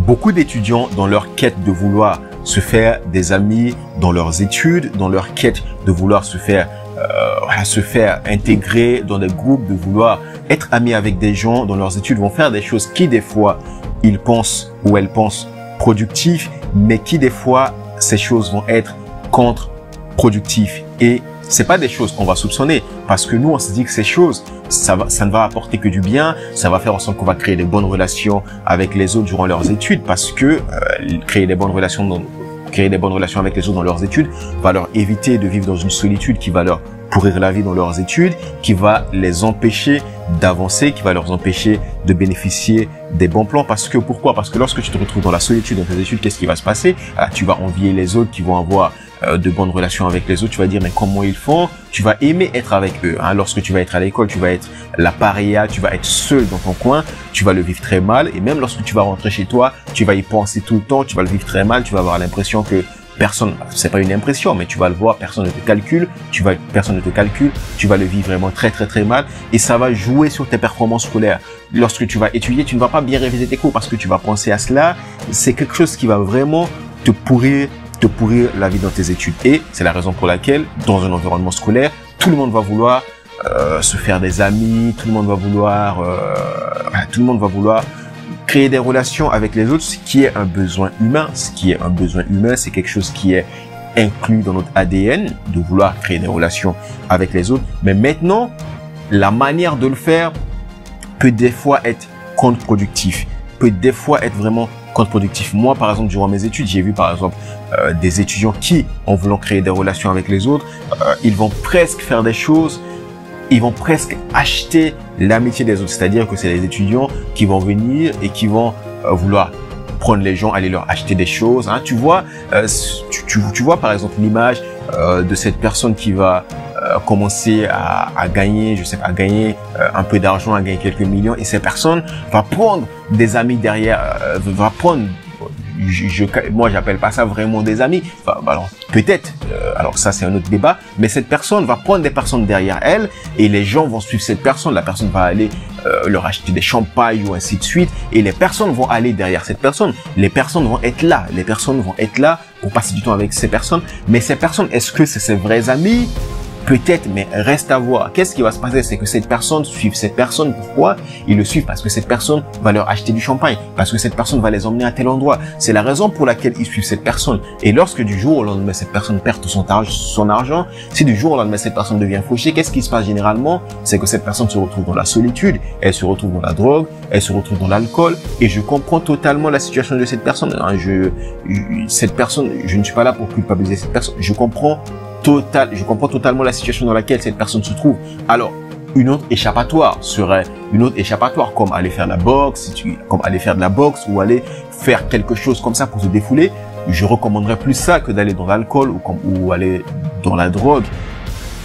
Beaucoup d'étudiants, dans leur quête de vouloir se faire des amis dans leurs études, dans leur quête de vouloir se faire intégrer dans des groupes, de vouloir être amis avec des gens dans leurs études, vont faire des choses qui des fois ils pensent ou elles pensent productives, mais qui des fois ces choses vont être contre-productives. Et c'est pas des choses qu'on va soupçonner, parce que nous on se dit que ces choses ça ne va apporter que du bien, ça va faire en sorte qu'on va créer des bonnes relations avec les autres durant leurs études, parce que créer des bonnes relations avec les autres dans leurs études va leur éviter de vivre dans une solitude qui va leur pourrir la vie dans leurs études, qui va les empêcher d'avancer, qui va leur empêcher de bénéficier des bons plans. Pourquoi? Parce que lorsque tu te retrouves dans la solitude dans tes études, qu'est-ce qui va se passer? Tu vas envier les autres qui vont avoir de bonnes relations avec les autres. Tu vas dire mais comment ils font? Tu vas aimer être avec eux. Lorsque tu vas être à l'école, tu vas être la paria, tu vas être seul dans ton coin, tu vas le vivre très mal. Et même lorsque tu vas rentrer chez toi, tu vas y penser tout le temps, tu vas le vivre très mal, tu vas avoir l'impression que personne, c'est pas une impression, mais tu vas le voir, personne ne te calcule, tu vas le vivre vraiment très mal, et ça va jouer sur tes performances scolaires. Lorsque tu vas étudier, tu ne vas pas bien réviser tes cours parce que tu vas penser à cela. C'est quelque chose qui va vraiment te pourrir la vie dans tes études. Et c'est la raison pour laquelle, dans un environnement scolaire, tout le monde va vouloir se faire des amis, tout le monde va vouloir créer des relations avec les autres, ce qui est un besoin humain. C'est quelque chose qui est inclus dans notre ADN, de vouloir créer des relations avec les autres. Mais maintenant, la manière de le faire peut des fois être contre-productif, peut des fois être vraiment contre-productif. Moi, par exemple, durant mes études, j'ai vu par exemple des étudiants qui, en voulant créer des relations avec les autres, ils vont presque faire des choses, ils vont presque acheter l'amitié des autres. C'est-à-dire que c'est les étudiants qui vont venir et qui vont vouloir prendre les gens, aller leur acheter des choses. Tu vois par exemple l'image de cette personne qui va commencer à gagner, un peu d'argent, à gagner quelques millions, et cette personne va prendre des amis derrière, moi j'appelle pas ça vraiment des amis, alors peut-être, alors ça c'est un autre débat, mais cette personne va prendre des personnes derrière elle et les gens vont suivre cette personne, la personne va aller leur acheter des champagnes ou ainsi de suite, et les personnes vont aller derrière cette personne, les personnes vont être là pour passer du temps avec ces personnes, mais ces personnes, est-ce que c'est ses vrais amis? Peut-être, mais reste à voir. Qu'est-ce qui va se passer? C'est que cette personne suive cette personne. Pourquoi? Ils le suivent parce que cette personne va leur acheter du champagne, parce que cette personne va les emmener à tel endroit. C'est la raison pour laquelle ils suivent cette personne. Et lorsque du jour au lendemain, cette personne perd son argent, si du jour au lendemain, cette personne devient fauchée, qu'est-ce qui se passe généralement? C'est que cette personne se retrouve dans la solitude, elle se retrouve dans la drogue, elle se retrouve dans l'alcool. Et je comprends totalement la situation de cette personne. Cette personne, je ne suis pas là pour culpabiliser cette personne. Je comprends totalement la situation dans laquelle cette personne se trouve. Alors, une autre échappatoire serait comme aller faire de la boxe, ou aller faire quelque chose comme ça pour se défouler. Je recommanderais plus ça que d'aller dans l'alcool ou aller dans la drogue.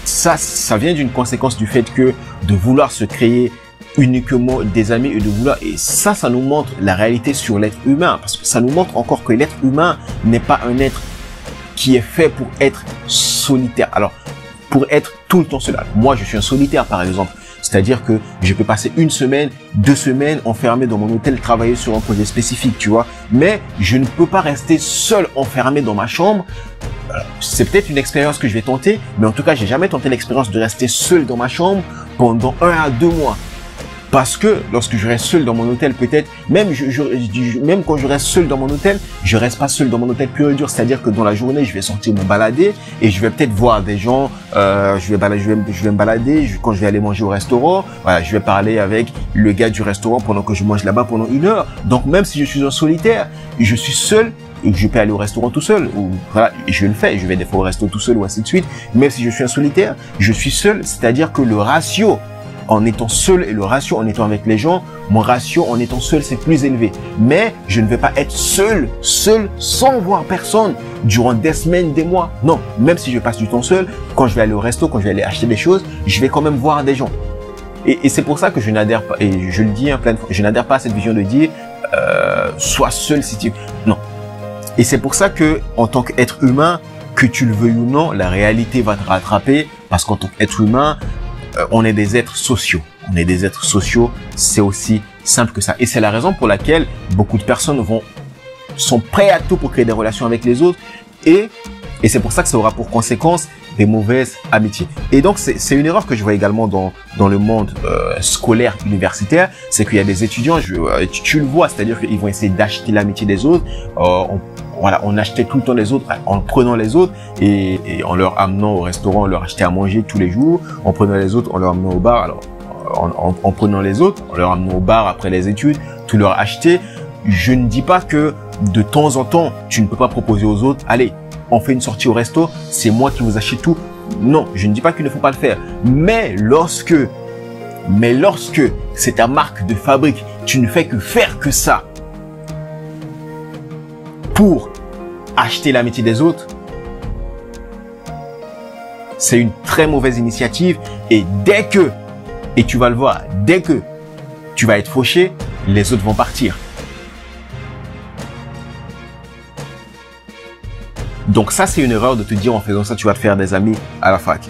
Ça vient d'une conséquence du fait que de vouloir se créer uniquement des amis et ça nous montre la réalité sur l'être humain, parce que ça nous montre encore que l'être humain n'est pas un être qui est fait pour être solitaire. Alors, pour être tout le temps seul. Alors, moi, je suis un solitaire, par exemple. C'est-à-dire que je peux passer 1 semaine, 2 semaines enfermé dans mon hôtel, travailler sur un projet spécifique, tu vois. Mais je ne peux pas rester seul, enfermé dans ma chambre. C'est peut-être une expérience que je vais tenter, mais en tout cas, j'ai jamais tenté l'expérience de rester seul dans ma chambre pendant 1 à 2 mois. Parce que lorsque je reste seul dans mon hôtel, peut-être, même quand je reste seul dans mon hôtel, je reste pas seul dans mon hôtel pur et dur. C'est-à-dire que dans la journée, je vais sortir me balader et je vais peut-être voir des gens, je vais me balader, quand je vais aller manger au restaurant, voilà, je vais parler avec le gars du restaurant pendant que je mange là-bas pendant 1 heure. Donc même si je suis un solitaire, je suis seul, et je peux aller au restaurant tout seul, ou voilà, je le fais, je vais des fois au resto tout seul ou ainsi de suite. Même si je suis un solitaire, je suis seul, c'est-à-dire que le ratio en étant seul et le ratio en étant avec les gens, mon ratio en étant seul, c'est plus élevé. Mais je ne vais pas être seul, sans voir personne durant des semaines, des mois. Non, même si je passe du temps seul, quand je vais aller au resto, quand je vais aller acheter des choses, je vais quand même voir des gens. Et c'est pour ça que je n'adhère pas, et je le dis plein de fois, je n'adhère pas à cette vision de dire sois seul si tu... Non. Et c'est pour ça que, en tant qu'être humain, que tu le veuilles ou non, la réalité va te rattraper, parce qu'en tant qu'être humain, on est des êtres sociaux. On est des êtres sociaux, c'est aussi simple que ça. Et c'est la raison pour laquelle beaucoup de personnes vont sont prêts à tout pour créer des relations avec les autres et c'est pour ça que ça aura pour conséquence des mauvaises amitiés. Et donc, c'est une erreur que je vois également dans le monde scolaire, universitaire, c'est qu'il y a des étudiants, tu le vois, c'est-à-dire qu'ils vont essayer d'acheter l'amitié des autres, on achetait tout le temps les autres en prenant les autres et en leur amenant au restaurant, on leur achetait à manger tous les jours, en prenant les autres, on leur amenait au bar, alors en prenant les autres, on leur amenait au bar après les études, tout leur acheter. Je ne dis pas que de temps en temps, tu ne peux pas proposer aux autres, allez, on fait une sortie au resto, c'est moi qui vous achète tout. Non, je ne dis pas qu'il ne faut pas le faire. Mais lorsque c'est ta marque de fabrique, tu ne fais que faire que ça pour acheter l'amitié des autres, c'est une très mauvaise initiative. Et et tu vas le voir, dès que tu vas être fauché, les autres vont partir. Donc ça, c'est une erreur de te dire en faisant ça, tu vas te faire des amis à la fac.